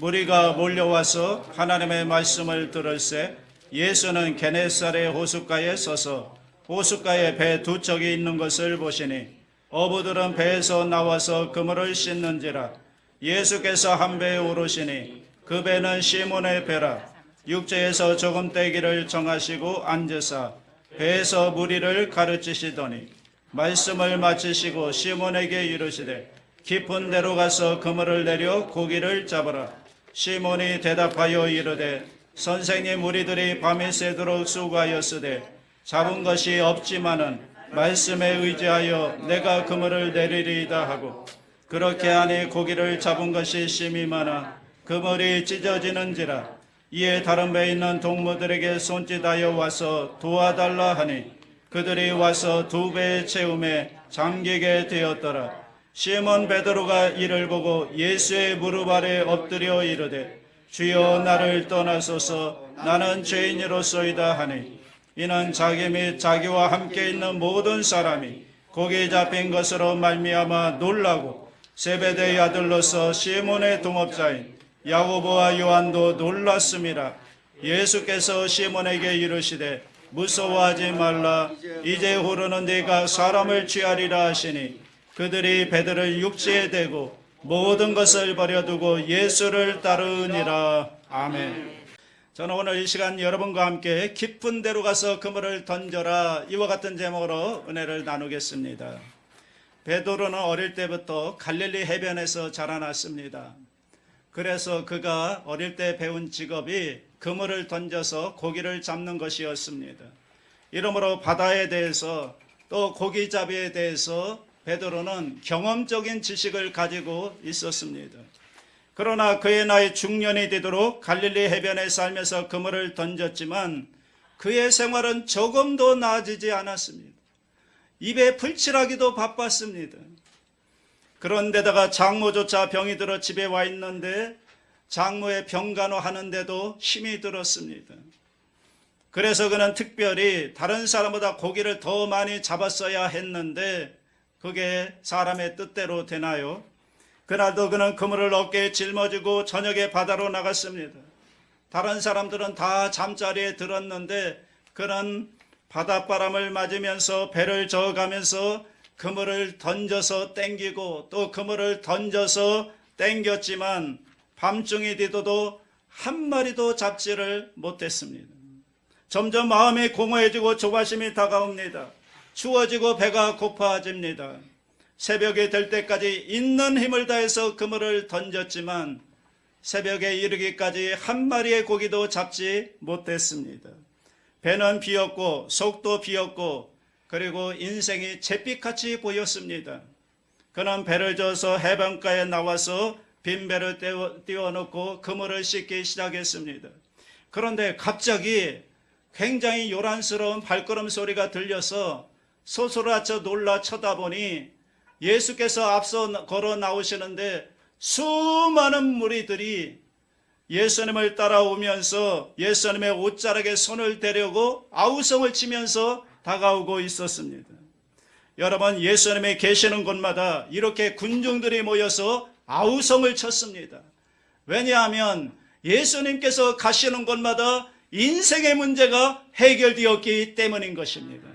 무리가 몰려와서 하나님의 말씀을 들을새 예수는 게네사렛 호숫가에 서서 호숫가에 배 두 척이 있는 것을 보시니 어부들은 배에서 나와서 그물을 씻는지라. 예수께서 한 배에 오르시니 그 배는 시몬의 배라. 육지에서 조금 떼기를 정하시고 앉으사 배에서 무리를 가르치시더니 말씀을 마치시고 시몬에게 이르시되 깊은 데로 가서 그물을 내려 고기를 잡으라. 시몬이 대답하여 이르되 선생님, 우리들이 밤이 새도록 수고하였으되 잡은 것이 없지만은 말씀에 의지하여 내가 그물을 내리리이다 하고 그렇게 하니 고기를 잡은 것이 심히 많아 그물이 찢어지는지라. 이에 다른 배에 있는 동무들에게 손짓하여 와서 도와달라 하니 그들이 와서 두 배의 채움에 잠기게 되었더라. 시몬 베드로가 이를 보고 예수의 무릎 아래 엎드려 이르되 주여, 나를 떠나소서, 나는 죄인이로소이다 하니 이는 자기 및 자기와 함께 있는 모든 사람이 고기에 잡힌 것으로 말미암아 놀라고 세베대의 아들로서 시몬의 동업자인 야고보와 요한도 놀랐음이라. 예수께서 시몬에게 이르시되 무서워하지 말라. 이제 후로는 네가 사람을 취하리라 하시니 그들이 배들을 육지에 대고 모든 것을 버려두고 예수를 따르니라. 아멘. 저는 오늘 이 시간 여러분과 함께 깊은 데로 가서 그물을 던져라, 이와 같은 제목으로 은혜를 나누겠습니다. 베드로는 어릴 때부터 갈릴리 해변에서 자라났습니다. 그래서 그가 어릴 때 배운 직업이 그물을 던져서 고기를 잡는 것이었습니다. 이러므로 바다에 대해서 또 고기잡이에 대해서 베드로는 경험적인 지식을 가지고 있었습니다. 그러나 그의 나이 중년이 되도록 갈릴리 해변에 살면서 그물을 던졌지만 그의 생활은 조금도 나아지지 않았습니다. 입에 풀칠하기도 바빴습니다. 그런데다가 장모조차 병이 들어 집에 와 있는데 장모의 병간호 하는데도 힘이 들었습니다. 그래서 그는 특별히 다른 사람보다 고기를 더 많이 잡았어야 했는데 그게 사람의 뜻대로 되나요? 그날도 그는 그물을 어깨에 짊어지고 저녁에 바다로 나갔습니다. 다른 사람들은 다 잠자리에 들었는데 그는 바닷바람을 맞으면서 배를 저어가면서 그물을 던져서 땡기고 또 그물을 던져서 땡겼지만 밤중이 되도도 한 마리도 잡지를 못했습니다. 점점 마음이 공허해지고 조바심이 다가옵니다. 추워지고 배가 고파집니다. 새벽이 될 때까지 있는 힘을 다해서 그물을 던졌지만 새벽에 이르기까지 한 마리의 고기도 잡지 못했습니다. 배는 비었고 속도 비었고 그리고 인생이 잿빛같이 보였습니다. 그는 배를 저어서 해변가에 나와서 빈 배를 띄워놓고 그물을 씻기 시작했습니다. 그런데 갑자기 굉장히 요란스러운 발걸음 소리가 들려서 소스라쳐 놀라 쳐다보니 예수께서 앞서 걸어 나오시는데 수많은 무리들이 예수님을 따라오면서 예수님의 옷자락에 손을 대려고 아우성을 치면서 다가오고 있었습니다. 여러분, 예수님이 계시는 곳마다 이렇게 군중들이 모여서 아우성을 쳤습니다. 왜냐하면 예수님께서 가시는 곳마다 인생의 문제가 해결되었기 때문인 것입니다.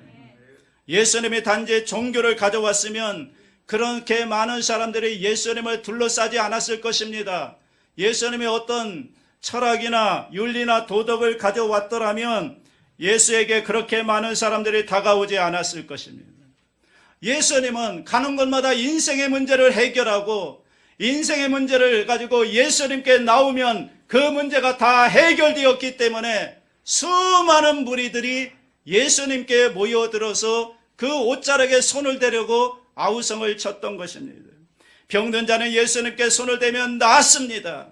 예수님이 단지 종교를 가져왔으면 그렇게 많은 사람들이 예수님을 둘러싸지 않았을 것입니다. 예수님이 어떤 철학이나 윤리나 도덕을 가져왔더라면 예수에게 그렇게 많은 사람들이 다가오지 않았을 것입니다. 예수님은 가는 곳마다 인생의 문제를 해결하고 인생의 문제를 가지고 예수님께 나오면 그 문제가 다 해결되었기 때문에 수많은 무리들이 예수님께 모여들어서 그 옷자락에 손을 대려고 아우성을 쳤던 것입니다. 병든 자는 예수님께 손을 대면 나았습니다.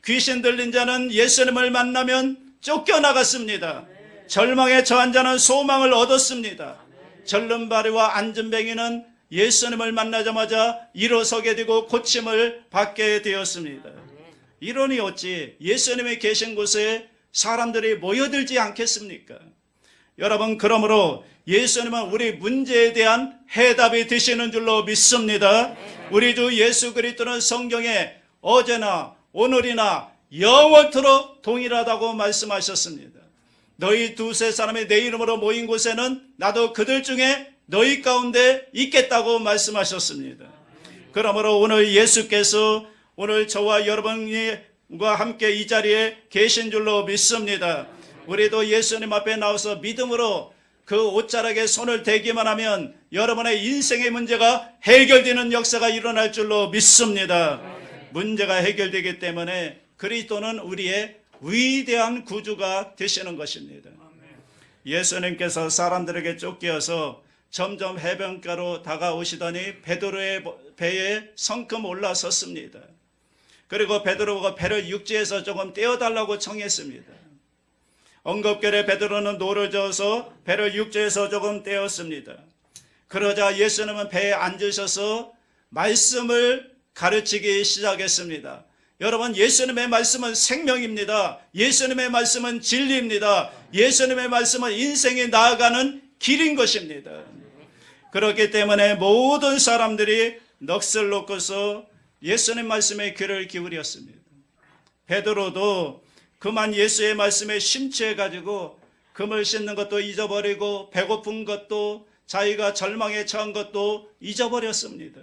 귀신 들린 자는 예수님을 만나면 쫓겨나갔습니다. 절망에 처한 자는 소망을 얻었습니다. 절름발이와 앉은뱅이는 예수님을 만나자마자 일어서게 되고 고침을 받게 되었습니다. 이러니 어찌 예수님이 계신 곳에 사람들이 모여들지 않겠습니까? 여러분, 그러므로 예수님은 우리 문제에 대한 해답이 되시는 줄로 믿습니다. 우리 주 예수 그리스도는 성경에 어제나 오늘이나 영원토록 동일하다고 말씀하셨습니다. 너희 두세 사람이 내 이름으로 모인 곳에는 나도 그들 중에 너희 가운데 있겠다고 말씀하셨습니다. 그러므로 오늘 예수께서 오늘 저와 여러분과 함께 이 자리에 계신 줄로 믿습니다. 우리도 예수님 앞에 나와서 믿음으로 그 옷자락에 손을 대기만 하면 여러분의 인생의 문제가 해결되는 역사가 일어날 줄로 믿습니다. 문제가 해결되기 때문에 그리스도는 우리의 위대한 구주가 되시는 것입니다. 예수님께서 사람들에게 쫓겨서 점점 해변가로 다가오시더니 베드로의 배에 성큼 올라섰습니다. 그리고 베드로가 배를 육지에서 조금 떼어달라고 청했습니다. 엉겁결에 베드로는 노를 저어서 배를 육지에서 조금 떼었습니다. 그러자 예수님은 배에 앉으셔서 말씀을 가르치기 시작했습니다. 여러분, 예수님의 말씀은 생명입니다. 예수님의 말씀은 진리입니다. 예수님의 말씀은 인생에 나아가는 길인 것입니다. 그렇기 때문에 모든 사람들이 넋을 놓고서 예수님 말씀에 귀를 기울였습니다. 베드로도 그만 예수의 말씀에 심취해가지고 금을 씻는 것도 잊어버리고 배고픈 것도 자기가 절망에 처한 것도 잊어버렸습니다.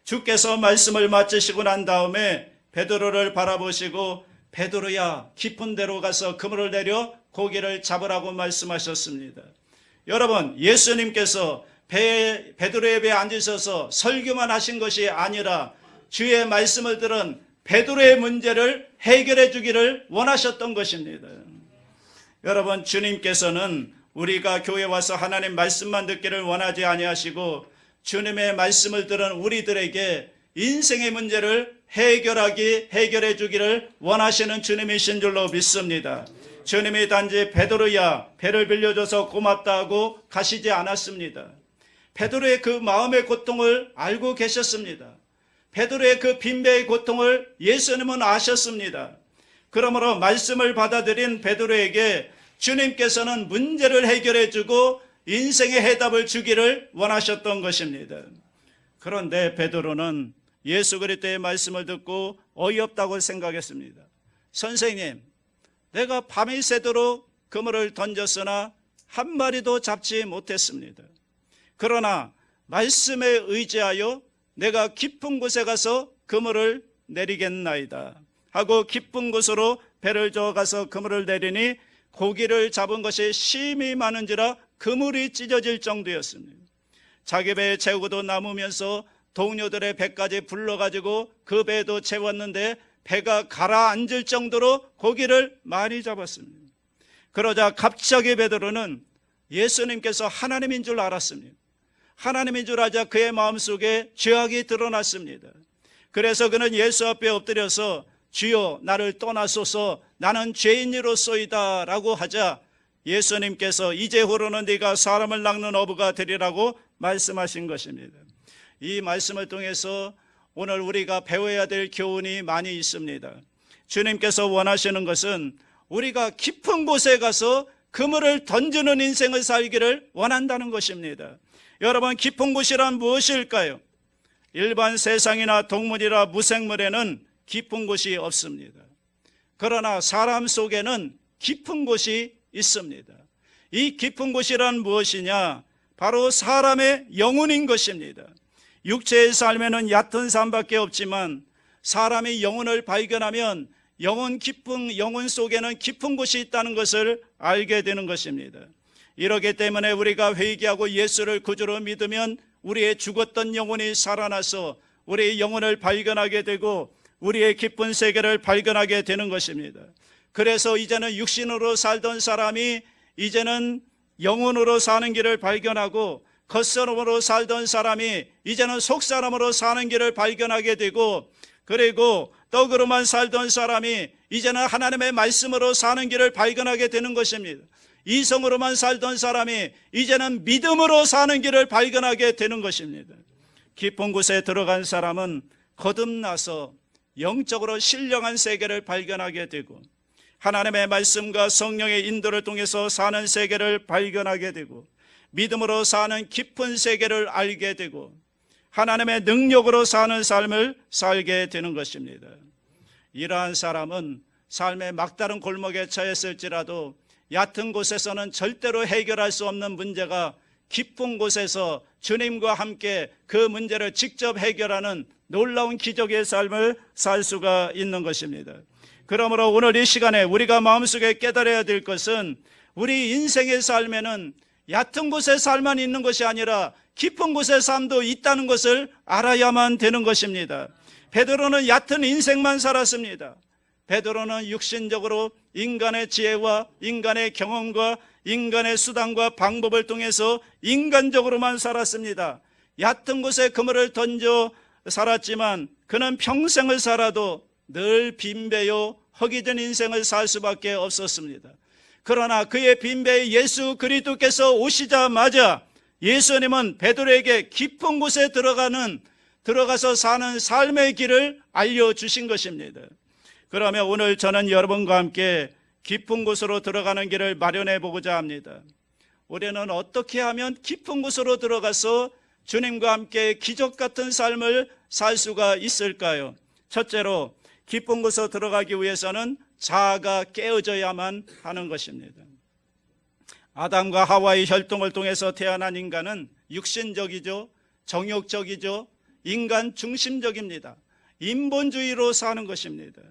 주께서 말씀을 마치시고 난 다음에 베드로를 바라보시고 베드로야 깊은 데로 가서 그물을 내려 고기를 잡으라고 말씀하셨습니다. 여러분, 예수님께서 베드로의 배에 앉으셔서 설교만 하신 것이 아니라 주의 말씀을 들은 베드로의 문제를 해결해 주기를 원하셨던 것입니다. 여러분, 주님께서는 우리가 교회에 와서 하나님 말씀만 듣기를 원하지 아니하시고 주님의 말씀을 들은 우리들에게 인생의 문제를 해결해 주기를 원하시는 주님이신 줄로 믿습니다. 주님이 단지 베드로야 배를 빌려줘서 고맙다고 가시지 않았습니다. 베드로의 그 마음의 고통을 알고 계셨습니다. 베드로의 그 빈배의 고통을 예수님은 아셨습니다. 그러므로 말씀을 받아들인 베드로에게 주님께서는 문제를 해결해 주고 인생의 해답을 주기를 원하셨던 것입니다. 그런데 베드로는 예수 그리스도의 말씀을 듣고 어이없다고 생각했습니다. 선생님, 내가 밤이 새도록 그물을 던졌으나 한 마리도 잡지 못했습니다. 그러나 말씀에 의지하여 내가 깊은 곳에 가서 그물을 내리겠나이다 하고 깊은 곳으로 배를 저어가서 그물을 내리니 고기를 잡은 것이 심히 많은지라 그물이 찢어질 정도였습니다. 자기 배에 채우고도 남으면서 동료들의 배까지 불러가지고 그 배도 채웠는데 배가 가라앉을 정도로 고기를 많이 잡았습니다. 그러자 갑자기 베드로는 예수님께서 하나님인 줄 알았습니다. 하나님인 줄 알자 그의 마음속에 죄악이 드러났습니다. 그래서 그는 예수 앞에 엎드려서 주여 나를 떠나소서 나는 죄인이로소이다 라고 하자 예수님께서 이제후로는 네가 사람을 낚는 어부가 되리라고 말씀하신 것입니다. 이 말씀을 통해서 오늘 우리가 배워야 될 교훈이 많이 있습니다. 주님께서 원하시는 것은 우리가 깊은 곳에 가서 그물을 던지는 인생을 살기를 원한다는 것입니다. 여러분, 깊은 곳이란 무엇일까요? 일반 세상이나 동물이나 무생물에는 깊은 곳이 없습니다. 그러나 사람 속에는 깊은 곳이 있습니다. 이 깊은 곳이란 무엇이냐? 바로 사람의 영혼인 것입니다. 육체의 삶에는 얕은 삶밖에 없지만 사람이 영혼을 발견하면 영혼 속에는 깊은 곳이 있다는 것을 알게 되는 것입니다. 이렇기 때문에 우리가 회개하고 예수를 구주로 믿으면 우리의 죽었던 영혼이 살아나서 우리의 영혼을 발견하게 되고 우리의 깊은 세계를 발견하게 되는 것입니다. 그래서 이제는 육신으로 살던 사람이 이제는 영혼으로 사는 길을 발견하고 겉사람으로 살던 사람이 이제는 속사람으로 사는 길을 발견하게 되고 그리고 떡으로만 살던 사람이 이제는 하나님의 말씀으로 사는 길을 발견하게 되는 것입니다. 이성으로만 살던 사람이 이제는 믿음으로 사는 길을 발견하게 되는 것입니다. 깊은 곳에 들어간 사람은 거듭나서 영적으로 신령한 세계를 발견하게 되고 하나님의 말씀과 성령의 인도를 통해서 사는 세계를 발견하게 되고 믿음으로 사는 깊은 세계를 알게 되고 하나님의 능력으로 사는 삶을 살게 되는 것입니다. 이러한 사람은 삶의 막다른 골목에 처했을지라도 얕은 곳에서는 절대로 해결할 수 없는 문제가 깊은 곳에서 주님과 함께 그 문제를 직접 해결하는 놀라운 기적의 삶을 살 수가 있는 것입니다. 그러므로 오늘 이 시간에 우리가 마음속에 깨달아야 될 것은 우리 인생의 삶에는 얕은 곳의 삶만 있는 것이 아니라 깊은 곳의 삶도 있다는 것을 알아야만 되는 것입니다. 베드로는 얕은 인생만 살았습니다. 베드로는 육신적으로 인간의 지혜와 인간의 경험과 인간의 수단과 방법을 통해서 인간적으로만 살았습니다. 얕은 곳에 그물을 던져 살았지만 그는 평생을 살아도 늘 빈배요 허기진 인생을 살 수밖에 없었습니다. 그러나 그의 빈배에 예수 그리스도께서 오시자마자 예수님은 베드로에게 깊은 곳에 들어가서 사는 삶의 길을 알려주신 것입니다. 그러면 오늘 저는 여러분과 함께 깊은 곳으로 들어가는 길을 마련해 보고자 합니다. 우리는 어떻게 하면 깊은 곳으로 들어가서 주님과 함께 기적 같은 삶을 살 수가 있을까요? 첫째로 깊은 곳으로 들어가기 위해서는 자아가 깨어져야만 하는 것입니다. 아담과 하와의 혈통을 통해서 태어난 인간은 육신적이죠, 정욕적이죠, 인간 중심적입니다. 인본주의로 사는 것입니다.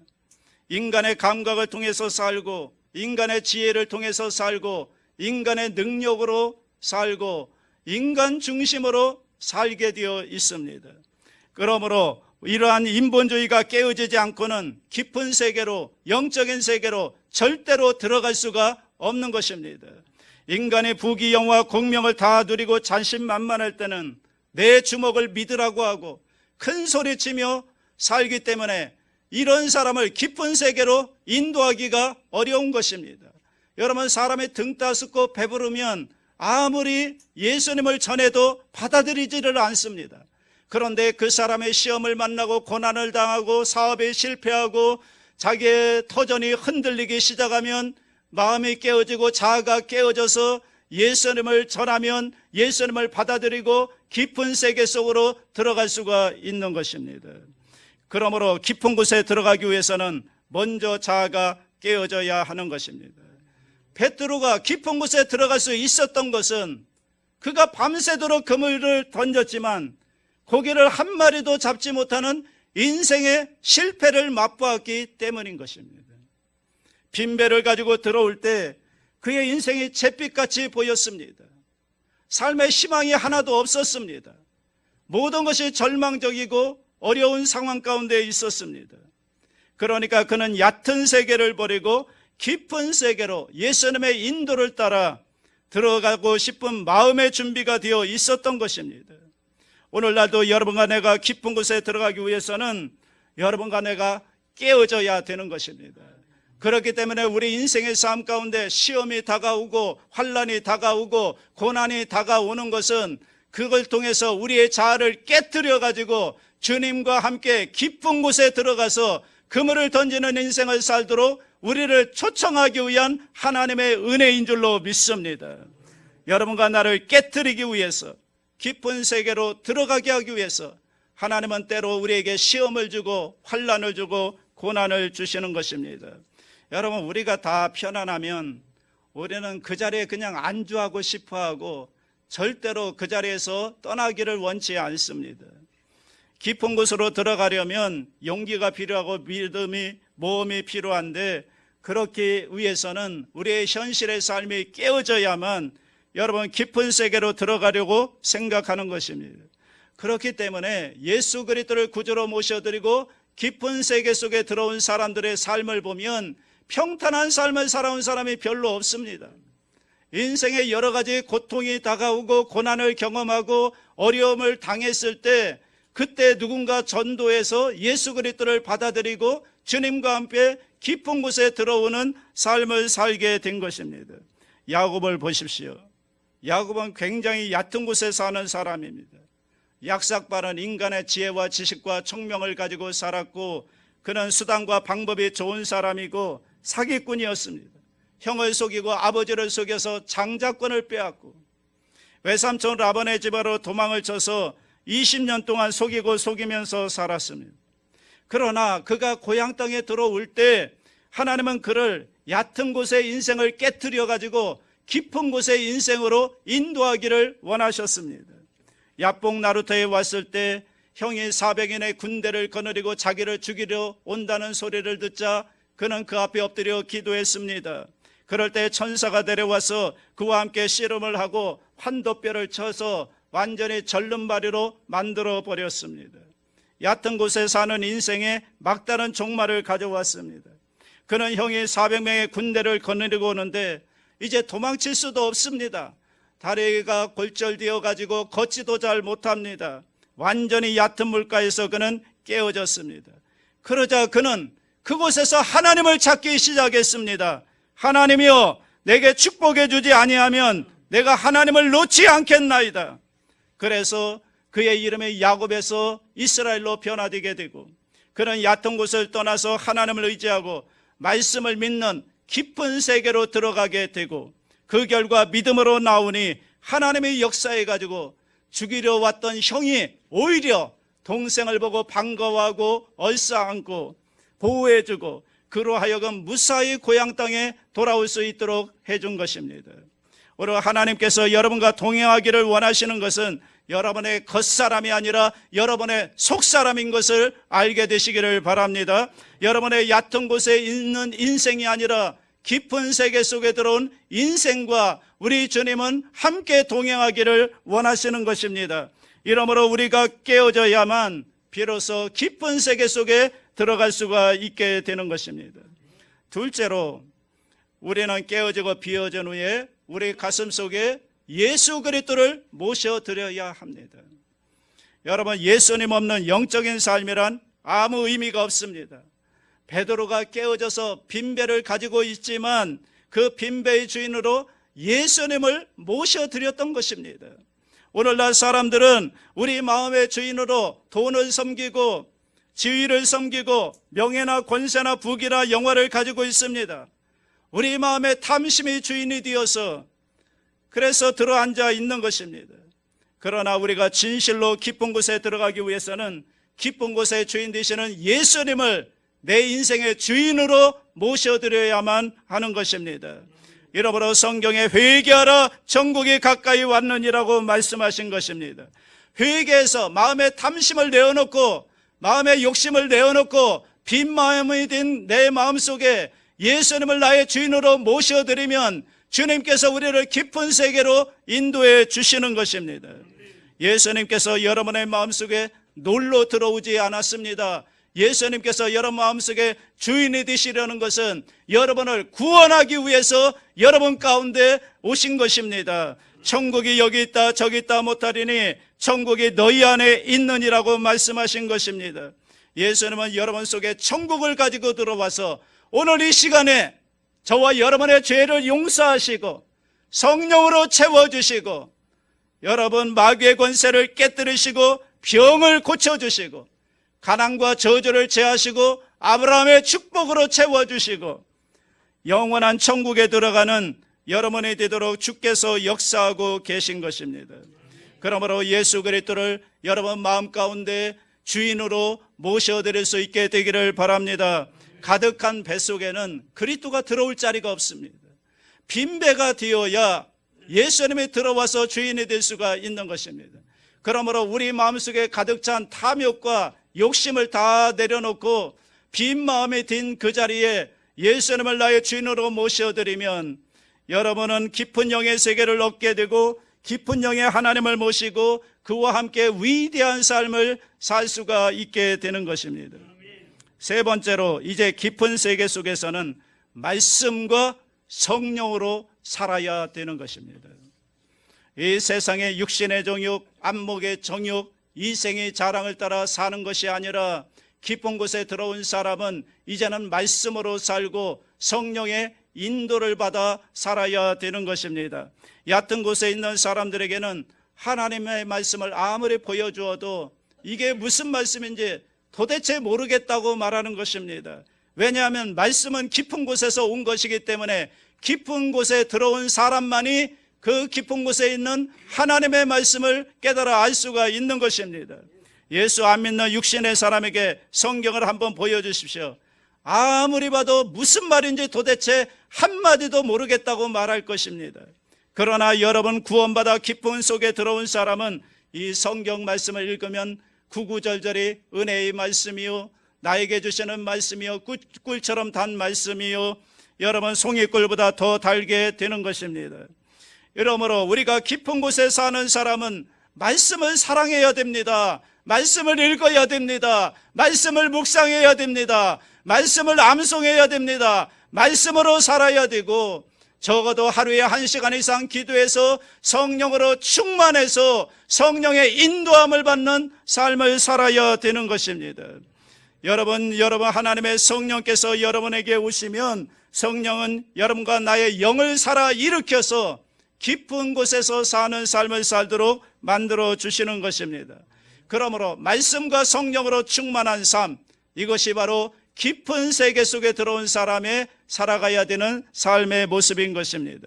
인간의 감각을 통해서 살고 인간의 지혜를 통해서 살고 인간의 능력으로 살고 인간 중심으로 살게 되어 있습니다. 그러므로 이러한 인본주의가 깨어지지 않고는 깊은 세계로, 영적인 세계로 절대로 들어갈 수가 없는 것입니다. 인간의 부귀영화 공명을 다 누리고 자신만만할 때는 내 주먹을 믿으라고 하고 큰 소리치며 살기 때문에 이런 사람을 깊은 세계로 인도하기가 어려운 것입니다. 여러분, 사람이 등 따숩고 배부르면 아무리 예수님을 전해도 받아들이지를 않습니다. 그런데 그 사람의 시험을 만나고 고난을 당하고 사업에 실패하고 자기의 터전이 흔들리기 시작하면 마음이 깨어지고 자아가 깨어져서 예수님을 전하면 예수님을 받아들이고 깊은 세계 속으로 들어갈 수가 있는 것입니다. 그러므로 깊은 곳에 들어가기 위해서는 먼저 자아가 깨어져야 하는 것입니다. 베드로가 깊은 곳에 들어갈 수 있었던 것은 그가 밤새도록 그물을 던졌지만 고기를 한 마리도 잡지 못하는 인생의 실패를 맛보았기 때문인 것입니다. 빈배를 가지고 들어올 때 그의 인생이 잿빛같이 보였습니다. 삶의 희망이 하나도 없었습니다. 모든 것이 절망적이고 어려운 상황 가운데 있었습니다. 그러니까 그는 얕은 세계를 버리고 깊은 세계로 예수님의 인도를 따라 들어가고 싶은 마음의 준비가 되어 있었던 것입니다. 오늘날도 여러분과 내가 깊은 곳에 들어가기 위해서는 여러분과 내가 깨어져야 되는 것입니다. 그렇기 때문에 우리 인생의 삶 가운데 시험이 다가오고 환난이 다가오고 고난이 다가오는 것은 그걸 통해서 우리의 자아를 깨뜨려 가지고 주님과 함께 깊은 곳에 들어가서 그물을 던지는 인생을 살도록 우리를 초청하기 위한 하나님의 은혜인 줄로 믿습니다. 여러분과 나를 깨뜨리기 위해서 깊은 세계로 들어가게 하기 위해서 하나님은 때로 우리에게 시험을 주고 환난을 주고 고난을 주시는 것입니다. 여러분, 우리가 다 편안하면 우리는 그 자리에 그냥 안주하고 싶어하고 절대로 그 자리에서 떠나기를 원치 않습니다. 깊은 곳으로 들어가려면 용기가 필요하고 믿음이, 모험이 필요한데 그렇기 위해서는 우리의 현실의 삶이 깨어져야만 여러분 깊은 세계로 들어가려고 생각하는 것입니다. 그렇기 때문에 예수 그리스도를 구주로 모셔드리고 깊은 세계 속에 들어온 사람들의 삶을 보면 평탄한 삶을 살아온 사람이 별로 없습니다. 인생에 여러 가지 고통이 다가오고 고난을 경험하고 어려움을 당했을 때 그때 누군가 전도해서 예수 그리스도를 받아들이고 주님과 함께 깊은 곳에 들어오는 삶을 살게 된 것입니다. 야곱을 보십시오. 야곱은 굉장히 얕은 곳에 사는 사람입니다. 약삭빠른 인간의 지혜와 지식과 총명을 가지고 살았고 그는 수단과 방법이 좋은 사람이고 사기꾼이었습니다. 형을 속이고 아버지를 속여서 장자권을 빼앗고 외삼촌 라반의 집으로 도망을 쳐서 20년 동안 속이고 속이면서 살았습니다. 그러나 그가 고향 땅에 들어올 때 하나님은 그를 얕은 곳의 인생을 깨트려 가지고 깊은 곳의 인생으로 인도하기를 원하셨습니다. 야복 나루터에 왔을 때 형이 400인의 군대를 거느리고 자기를 죽이려 온다는 소리를 듣자 그는 그 앞에 엎드려 기도했습니다. 그럴 때 천사가 내려와서 그와 함께 씨름을 하고 환도뼈를 쳐서 완전히 절름발이로 만들어 버렸습니다. 얕은 곳에 사는 인생에 막다른 종말을 가져왔습니다. 그는 형이 400명의 군대를 거느리고 오는데 이제 도망칠 수도 없습니다. 다리가 골절되어 가지고 걷지도 잘 못합니다. 완전히 얕은 물가에서 그는 깨어졌습니다. 그러자 그는 그곳에서 하나님을 찾기 시작했습니다. 하나님이여, 내게 축복해 주지 아니하면 내가 하나님을 놓지 않겠나이다. 그래서 그의 이름이 야곱에서 이스라엘로 변화되게 되고 그는 얕은 곳을 떠나서 하나님을 의지하고 말씀을 믿는 깊은 세계로 들어가게 되고 그 결과 믿음으로 나오니 하나님의 역사해 가지고 죽이려 왔던 형이 오히려 동생을 보고 반가워하고 얼싸안고 보호해주고 그로 하여금 무사히 고향 땅에 돌아올 수 있도록 해준 것입니다. 오늘 하나님께서 여러분과 동행하기를 원하시는 것은 여러분의 겉사람이 아니라 여러분의 속사람인 것을 알게 되시기를 바랍니다. 여러분의 얕은 곳에 있는 인생이 아니라 깊은 세계 속에 들어온 인생과 우리 주님은 함께 동행하기를 원하시는 것입니다. 이러므로 우리가 깨어져야만 비로소 깊은 세계 속에 들어갈 수가 있게 되는 것입니다. 둘째로 우리는 깨어지고 비어진 후에 우리 가슴 속에 예수 그리스도를 모셔드려야 합니다. 여러분, 예수님 없는 영적인 삶이란 아무 의미가 없습니다. 베드로가 깨어져서 빈배를 가지고 있지만 그 빈배의 주인으로 예수님을 모셔드렸던 것입니다. 오늘날 사람들은 우리 마음의 주인으로 돈을 섬기고 지위를 섬기고 명예나 권세나 부귀나 영화를 가지고 있습니다. 우리 마음의 탐심이 주인이 되어서 그래서 들어앉아 있는 것입니다. 그러나 우리가 진실로 깊은 곳에 들어가기 위해서는 깊은 곳의 주인 되시는 예수님을 내 인생의 주인으로 모셔드려야만 하는 것입니다. 이러므로 성경에 회개하라 천국이 가까이 왔느니라고 말씀하신 것입니다. 회개해서 마음의 탐심을 내어놓고 마음의 욕심을 내어놓고 빈 마음이 된 내 마음속에 예수님을 나의 주인으로 모셔드리면 주님께서 우리를 깊은 세계로 인도해 주시는 것입니다. 예수님께서 여러분의 마음속에 놀러 들어오지 않았습니다. 예수님께서 여러분 마음속에 주인이 되시려는 것은 여러분을 구원하기 위해서 여러분 가운데 오신 것입니다. 천국이 여기 있다 저기 있다 못하리니 천국이 너희 안에 있느니라고 말씀하신 것입니다. 예수님은 여러분 속에 천국을 가지고 들어와서 오늘 이 시간에 저와 여러분의 죄를 용서하시고 성령으로 채워주시고 여러분 마귀의 권세를 깨뜨리시고 병을 고쳐주시고 가난과 저주를 제하시고 아브라함의 축복으로 채워주시고 영원한 천국에 들어가는 여러분이 되도록 주께서 역사하고 계신 것입니다. 그러므로 예수 그리스도를 여러분 마음 가운데 주인으로 모셔드릴 수 있게 되기를 바랍니다. 가득한 뱃속에는 그리스도가 들어올 자리가 없습니다. 빈 배가 되어야 예수님이 들어와서 주인이 될 수가 있는 것입니다. 그러므로 우리 마음속에 가득 찬 탐욕과 욕심을 다 내려놓고 빈 마음이 든 그 자리에 예수님을 나의 주인으로 모셔드리면 여러분은 깊은 영의 세계를 얻게 되고 깊은 영의 하나님을 모시고 그와 함께 위대한 삶을 살 수가 있게 되는 것입니다. 세 번째로 이제 깊은 세계 속에서는 말씀과 성령으로 살아야 되는 것입니다. 이 세상의 육신의 정욕, 안목의 정욕, 이생의 자랑을 따라 사는 것이 아니라 깊은 곳에 들어온 사람은 이제는 말씀으로 살고 성령의 인도를 받아 살아야 되는 것입니다. 얕은 곳에 있는 사람들에게는 하나님의 말씀을 아무리 보여주어도 이게 무슨 말씀인지 도대체 모르겠다고 말하는 것입니다. 왜냐하면 말씀은 깊은 곳에서 온 것이기 때문에 깊은 곳에 들어온 사람만이 그 깊은 곳에 있는 하나님의 말씀을 깨달아 알 수가 있는 것입니다. 예수 안 믿는 육신의 사람에게 성경을 한번 보여주십시오. 아무리 봐도 무슨 말인지 도대체 한마디도 모르겠다고 말할 것입니다. 그러나 여러분, 구원받아 기쁨 속에 들어온 사람은 이 성경 말씀을 읽으면 구구절절히 은혜의 말씀이요, 나에게 주시는 말씀이요, 꿀처럼 단 말씀이요, 여러분 송이꿀보다 더 달게 되는 것입니다. 이러므로 우리가 깊은 곳에 사는 사람은 말씀을 사랑해야 됩니다. 말씀을 읽어야 됩니다. 말씀을 묵상해야 됩니다. 말씀을 암송해야 됩니다. 말씀으로 살아야 되고, 적어도 하루에 1시간 이상 기도해서 성령으로 충만해서 성령의 인도함을 받는 삶을 살아야 되는 것입니다. 여러분 하나님의 성령께서 여러분에게 오시면 성령은 여러분과 나의 영을 살아 일으켜서 깊은 곳에서 사는 삶을 살도록 만들어 주시는 것입니다. 그러므로 말씀과 성령으로 충만한 삶, 이것이 바로 깊은 세계 속에 들어온 사람의 살아가야 되는 삶의 모습인 것입니다.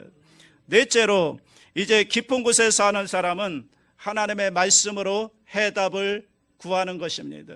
넷째로, 이제 깊은 곳에 사는 사람은 하나님의 말씀으로 해답을 구하는 것입니다.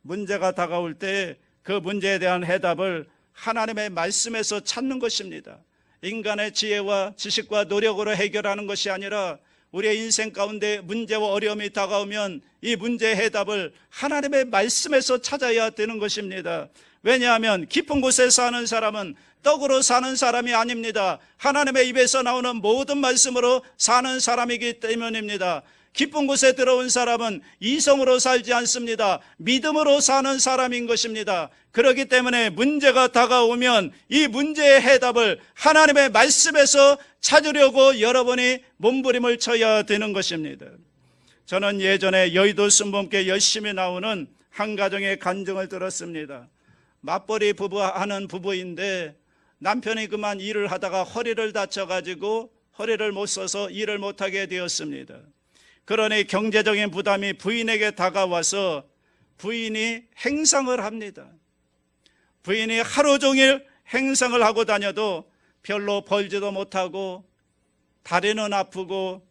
문제가 다가올 때 그 문제에 대한 해답을 하나님의 말씀에서 찾는 것입니다. 인간의 지혜와 지식과 노력으로 해결하는 것이 아니라 우리의 인생 가운데 문제와 어려움이 다가오면 이 문제의 해답을 하나님의 말씀에서 찾아야 되는 것입니다. 왜냐하면 깊은 곳에 사는 사람은 떡으로 사는 사람이 아닙니다. 하나님의 입에서 나오는 모든 말씀으로 사는 사람이기 때문입니다. 깊은 곳에 들어온 사람은 이성으로 살지 않습니다. 믿음으로 사는 사람인 것입니다. 그렇기 때문에 문제가 다가오면 이 문제의 해답을 하나님의 말씀에서 찾으려고 여러분이 몸부림을 쳐야 되는 것입니다. 저는 예전에 여의도 순복음교회 열심히 나오는 한 가정의 간증을 들었습니다. 맞벌이 부부하는 부부인데 남편이 그만 일을 하다가 허리를 다쳐가지고 허리를 못 써서 일을 못하게 되었습니다. 그러니 경제적인 부담이 부인에게 다가와서 부인이 행상을 합니다. 부인이 하루 종일 행상을 하고 다녀도 별로 벌지도 못하고 다리는 아프고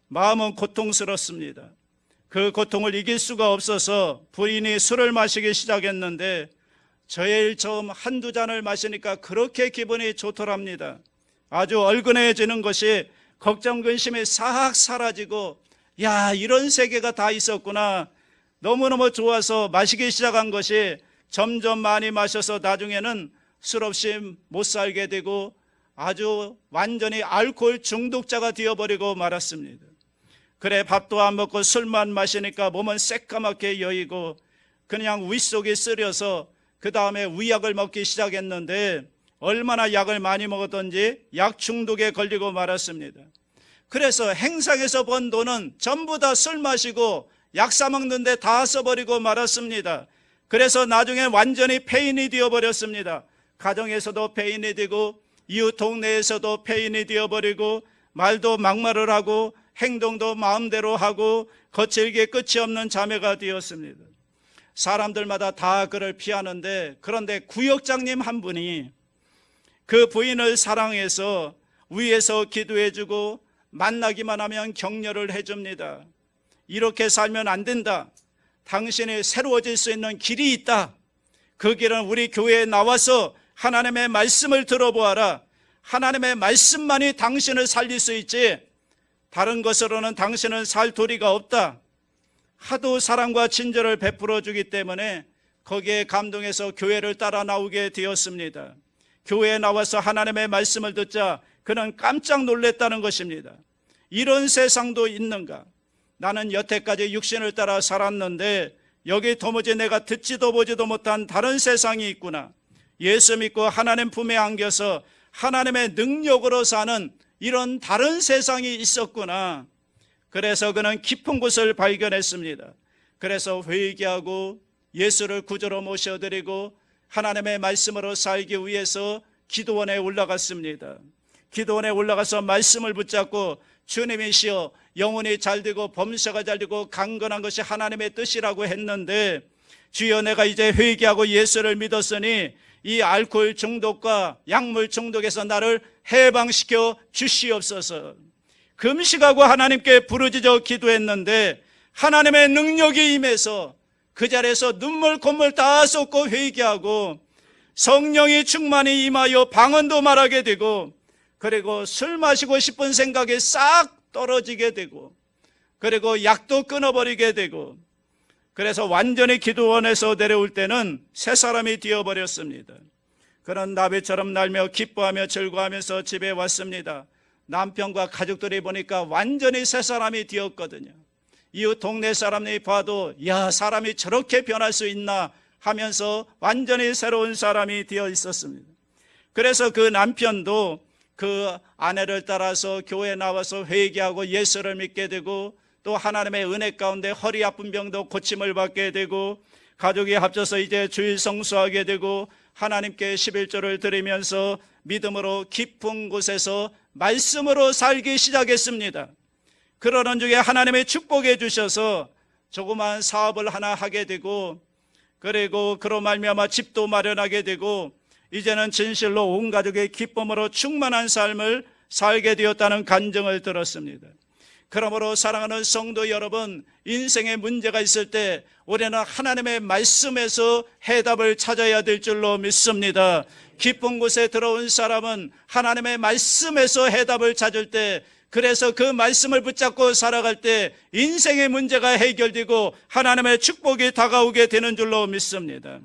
마음은 고통스럽습니다. 그 고통을 이길 수가 없어서 부인이 술을 마시기 시작했는데 제일 처음 한두 잔을 마시니까 그렇게 기분이 좋더랍니다. 아주 얼큰해지는 것이 걱정 근심이 싹 사라지고, 야, 이런 세계가 다 있었구나, 너무너무 좋아서 마시기 시작한 것이 점점 많이 마셔서 나중에는 술 없이 못 살게 되고 아주 완전히 알코올 중독자가 되어버리고 말았습니다. 그래, 밥도 안 먹고 술만 마시니까 몸은 새까맣게 여이고 그냥 윗속이 쓰려서 그 다음에 위약을 먹기 시작했는데 얼마나 약을 많이 먹었던지 약 중독에 걸리고 말았습니다. 그래서 행상에서 번 돈은 전부 다 술 마시고 약 사먹는데 다 써버리고 말았습니다. 그래서 나중에 완전히 폐인이 되어버렸습니다. 가정에서도 폐인이 되고 이웃 동네에서도 폐인이 되어버리고 말도 막말을 하고 행동도 마음대로 하고 거칠게 끝이 없는 자매가 되었습니다. 사람들마다 다 그를 피하는데, 그런데 구역장님 한 분이 그 부인을 사랑해서 위에서 기도해주고 만나기만 하면 격려를 해줍니다. 이렇게 살면 안 된다. 당신이 새로워질 수 있는 길이 있다. 그 길은 우리 교회에 나와서 하나님의 말씀을 들어보아라. 하나님의 말씀만이 당신을 살릴 수 있지 다른 것으로는 당신은 살 도리가 없다. 하도 사랑과 친절을 베풀어 주기 때문에 거기에 감동해서 교회를 따라 나오게 되었습니다. 교회에 나와서 하나님의 말씀을 듣자 그는 깜짝 놀랐다는 것입니다. 이런 세상도 있는가? 나는 여태까지 육신을 따라 살았는데 여기 도무지 내가 듣지도 보지도 못한 다른 세상이 있구나. 예수 믿고 하나님 품에 안겨서 하나님의 능력으로 사는 이런 다른 세상이 있었구나. 그래서 그는 깊은 곳을 발견했습니다. 그래서 회개하고 예수를 구주로 모셔드리고 하나님의 말씀으로 살기 위해서 기도원에 올라갔습니다. 기도원에 올라가서 말씀을 붙잡고 주님이시여 영혼이 잘되고 범사가 잘되고 강건한 것이 하나님의 뜻이라고 했는데, 주여 내가 이제 회개하고 예수를 믿었으니 이 알코올 중독과 약물 중독에서 나를 해방시켜 주시옵소서. 금식하고 하나님께 부르짖어 기도했는데 하나님의 능력이 임해서 그 자리에서 눈물 콧물 다 쏟고 회개하고 성령이 충만히 임하여 방언도 말하게 되고, 그리고 술 마시고 싶은 생각이 싹 떨어지게 되고, 그리고 약도 끊어버리게 되고, 그래서 완전히 기도원에서 내려올 때는 새 사람이 되어버렸습니다. 그런 나비처럼 날며 기뻐하며 즐거워하면서 집에 왔습니다. 남편과 가족들이 보니까 완전히 새 사람이 되었거든요. 이웃 동네 사람들이 봐도 야, 사람이 저렇게 변할 수 있나 하면서 완전히 새로운 사람이 되어 있었습니다. 그래서 그 남편도 그 아내를 따라서 교회에 나와서 회개하고 예수를 믿게 되고, 또 하나님의 은혜 가운데 허리 아픈 병도 고침을 받게 되고, 가족이 합쳐서 이제 주일 성수하게 되고, 하나님께 11조를 드리면서 믿음으로 깊은 곳에서 말씀으로 살기 시작했습니다. 그러는 중에 하나님의 축복해 주셔서 조그만 사업을 하나 하게 되고, 그리고 그로 말미암아 집도 마련하게 되고, 이제는 진실로 온 가족의 기쁨으로 충만한 삶을 살게 되었다는 간증을 들었습니다. 그러므로 사랑하는 성도 여러분, 인생에 문제가 있을 때 우리는 하나님의 말씀에서 해답을 찾아야 될 줄로 믿습니다. 깊은 곳에 들어온 사람은 하나님의 말씀에서 해답을 찾을 때, 그래서 그 말씀을 붙잡고 살아갈 때 인생의 문제가 해결되고 하나님의 축복이 다가오게 되는 줄로 믿습니다.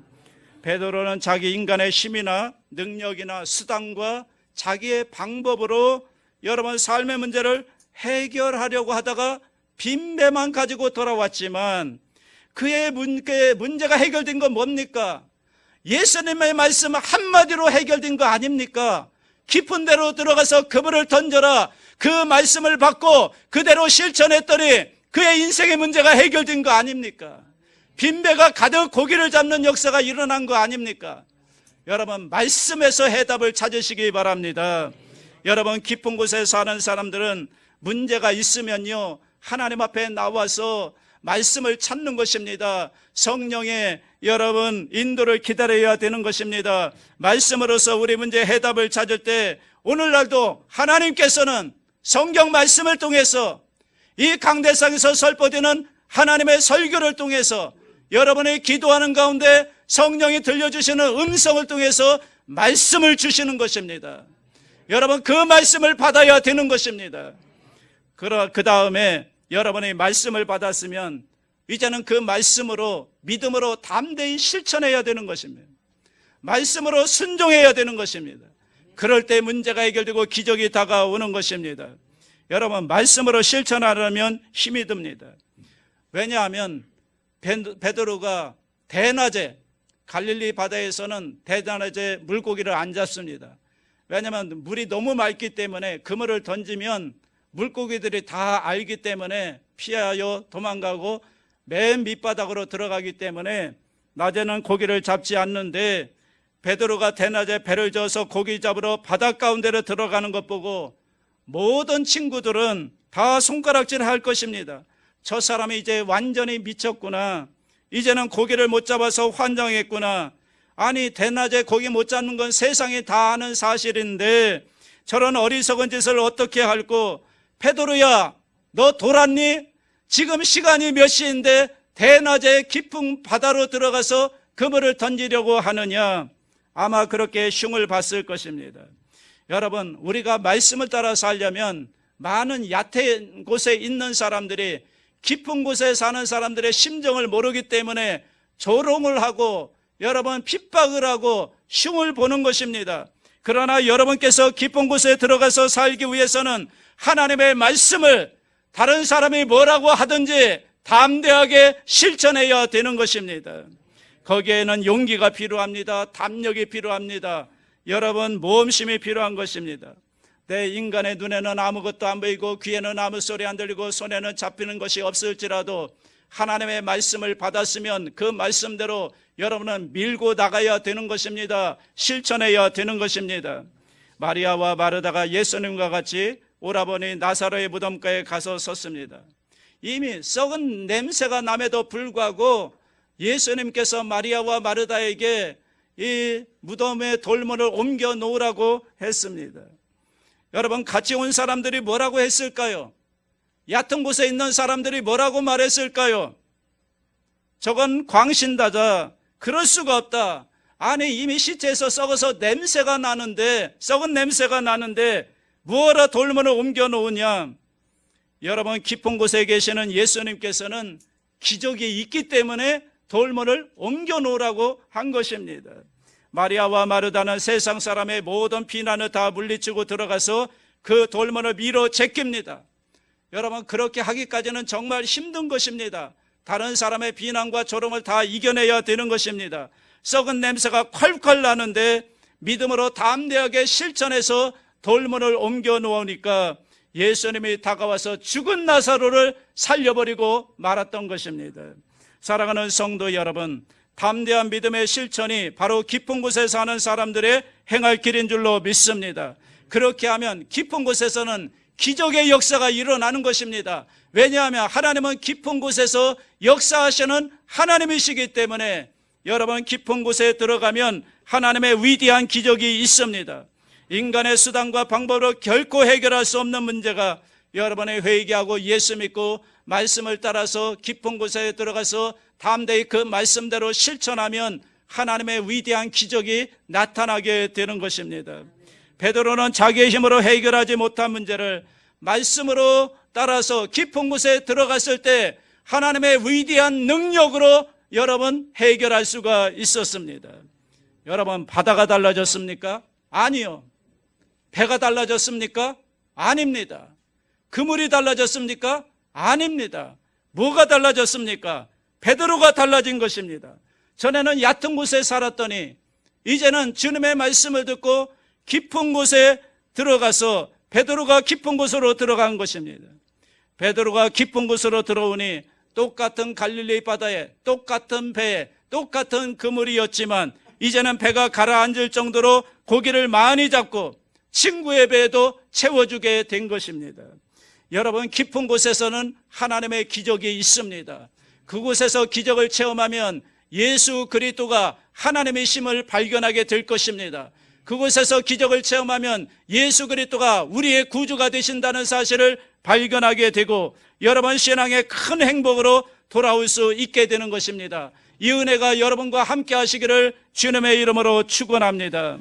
베드로는 자기 인간의 힘이나 능력이나 수단과 자기의 방법으로 여러분 삶의 문제를 해결하려고 하다가 빈배만 가지고 돌아왔지만, 그의 문제가 해결된 건 뭡니까? 예수님의 말씀 한마디로 해결된 거 아닙니까? 깊은 데로 들어가서 그물을 던져라, 그 말씀을 받고 그대로 실천했더니 그의 인생의 문제가 해결된 거 아닙니까? 빈배가 가득 고기를 잡는 역사가 일어난 거 아닙니까? 여러분, 말씀에서 해답을 찾으시기 바랍니다. 여러분, 깊은 곳에 사는 사람들은 문제가 있으면요, 하나님 앞에 나와서 말씀을 찾는 것입니다. 성령의 여러분 인도를 기다려야 되는 것입니다. 말씀으로서 우리 문제 해답을 찾을 때, 오늘날도 하나님께서는 성경 말씀을 통해서 이 강대상에서 선포되는 하나님의 설교를 통해서 여러분이 기도하는 가운데 성령이 들려주시는 음성을 통해서 말씀을 주시는 것입니다. 여러분, 그 말씀을 받아야 되는 것입니다. 그 다음에 여러분이 말씀을 받았으면 이제는 그 말씀으로 믿음으로 담대히 실천해야 되는 것입니다. 말씀으로 순종해야 되는 것입니다. 그럴 때 문제가 해결되고 기적이 다가오는 것입니다. 여러분, 말씀으로 실천하려면 힘이 듭니다. 왜냐하면 베드로가 대낮에, 갈릴리 바다에서는 대낮에 물고기를 안 잡습니다. 왜냐하면 물이 너무 맑기 때문에 그물을 던지면 물고기들이 다 알기 때문에 피하여 도망가고 맨 밑바닥으로 들어가기 때문에 낮에는 고기를 잡지 않는데, 베드로가 대낮에 배를 저어서 고기 잡으러 바닷 가운데로 들어가는 것 보고 모든 친구들은 다 손가락질 할 것입니다. 저 사람이 이제 완전히 미쳤구나. 이제는 고기를 못 잡아서 환장했구나. 아니, 대낮에 고기 못 잡는 건 세상이 다 아는 사실인데 저런 어리석은 짓을 어떻게 할고, 베드로야, 너 돌았니? 지금 시간이 몇 시인데 대낮에 깊은 바다로 들어가서 그물을 던지려고 하느냐? 아마 그렇게 흉을 봤을 것입니다. 여러분, 우리가 말씀을 따라 살려면 많은 얕은 곳에 있는 사람들이 깊은 곳에 사는 사람들의 심정을 모르기 때문에 조롱을 하고 여러분 핍박을 하고 흉을 보는 것입니다. 그러나 여러분께서 깊은 곳에 들어가서 살기 위해서는 하나님의 말씀을 다른 사람이 뭐라고 하든지 담대하게 실천해야 되는 것입니다. 거기에는 용기가 필요합니다. 담력이 필요합니다. 여러분, 모험심이 필요한 것입니다. 내 인간의 눈에는 아무것도 안 보이고 귀에는 아무 소리 안 들리고 손에는 잡히는 것이 없을지라도 하나님의 말씀을 받았으면 그 말씀대로 여러분은 밀고 나가야 되는 것입니다. 실천해야 되는 것입니다. 마리아와 마르다가 예수님과 같이 오라버니 나사로의 무덤가에 가서 섰습니다. 이미 썩은 냄새가 남에도 불구하고 예수님께서 마리아와 마르다에게 이 무덤의 돌문을 옮겨 놓으라고 했습니다. 여러분, 같이 온 사람들이 뭐라고 했을까요? 얕은 곳에 있는 사람들이 뭐라고 말했을까요? 저건 광신다자, 그럴 수가 없다. 아니 이미 시체에서 썩은 냄새가 나는데 뭐하러 돌문을 옮겨 놓으냐? 여러분, 깊은 곳에 계시는 예수님께서는 기적이 있기 때문에 돌문을 옮겨 놓으라고 한 것입니다. 마리아와 마르다는 세상 사람의 모든 비난을 다 물리치고 들어가서 그 돌문을 밀어 제낍니다. 여러분, 그렇게 하기까지는 정말 힘든 것입니다. 다른 사람의 비난과 조롱을 다 이겨내야 되는 것입니다. 썩은 냄새가 콸콸 나는데 믿음으로 담대하게 실천해서 돌문을 옮겨 놓으니까 예수님이 다가와서 죽은 나사로를 살려버리고 말았던 것입니다. 사랑하는 성도 여러분, 담대한 믿음의 실천이 바로 깊은 곳에 사는 사람들의 행할 길인 줄로 믿습니다. 그렇게 하면 깊은 곳에서는 기적의 역사가 일어나는 것입니다. 왜냐하면 하나님은 깊은 곳에서 역사하시는 하나님이시기 때문에 여러분, 깊은 곳에 들어가면 하나님의 위대한 기적이 있습니다. 인간의 수단과 방법으로 결코 해결할 수 없는 문제가 여러분의 회개하고 예수 믿고 말씀을 따라서 깊은 곳에 들어가서 담대히 그 말씀대로 실천하면 하나님의 위대한 기적이 나타나게 되는 것입니다. 베드로는 자기의 힘으로 해결하지 못한 문제를 말씀으로 따라서 깊은 곳에 들어갔을 때 하나님의 위대한 능력으로 여러분 해결할 수가 있었습니다. 여러분, 바다가 달라졌습니까? 아니요. 배가 달라졌습니까? 아닙니다. 그물이 달라졌습니까? 아닙니다. 뭐가 달라졌습니까? 베드로가 달라진 것입니다. 전에는 얕은 곳에 살았더니 이제는 주님의 말씀을 듣고 깊은 곳에 들어가서 베드로가 깊은 곳으로 들어간 것입니다. 베드로가 깊은 곳으로 들어오니 똑같은 갈릴리 바다에 똑같은 배에 똑같은 그물이었지만 이제는 배가 가라앉을 정도로 고기를 많이 잡고 친구의 배에도 채워주게 된 것입니다. 여러분, 깊은 곳에서는 하나님의 기적이 있습니다. 그곳에서 기적을 체험하면 예수 그리스도가 하나님의 심을 발견하게 될 것입니다. 그곳에서 기적을 체험하면 예수 그리스도가 우리의 구주가 되신다는 사실을 발견하게 되고 여러분 신앙의 큰 행복으로 돌아올 수 있게 되는 것입니다. 이 은혜가 여러분과 함께 하시기를 주님의 이름으로 축원합니다.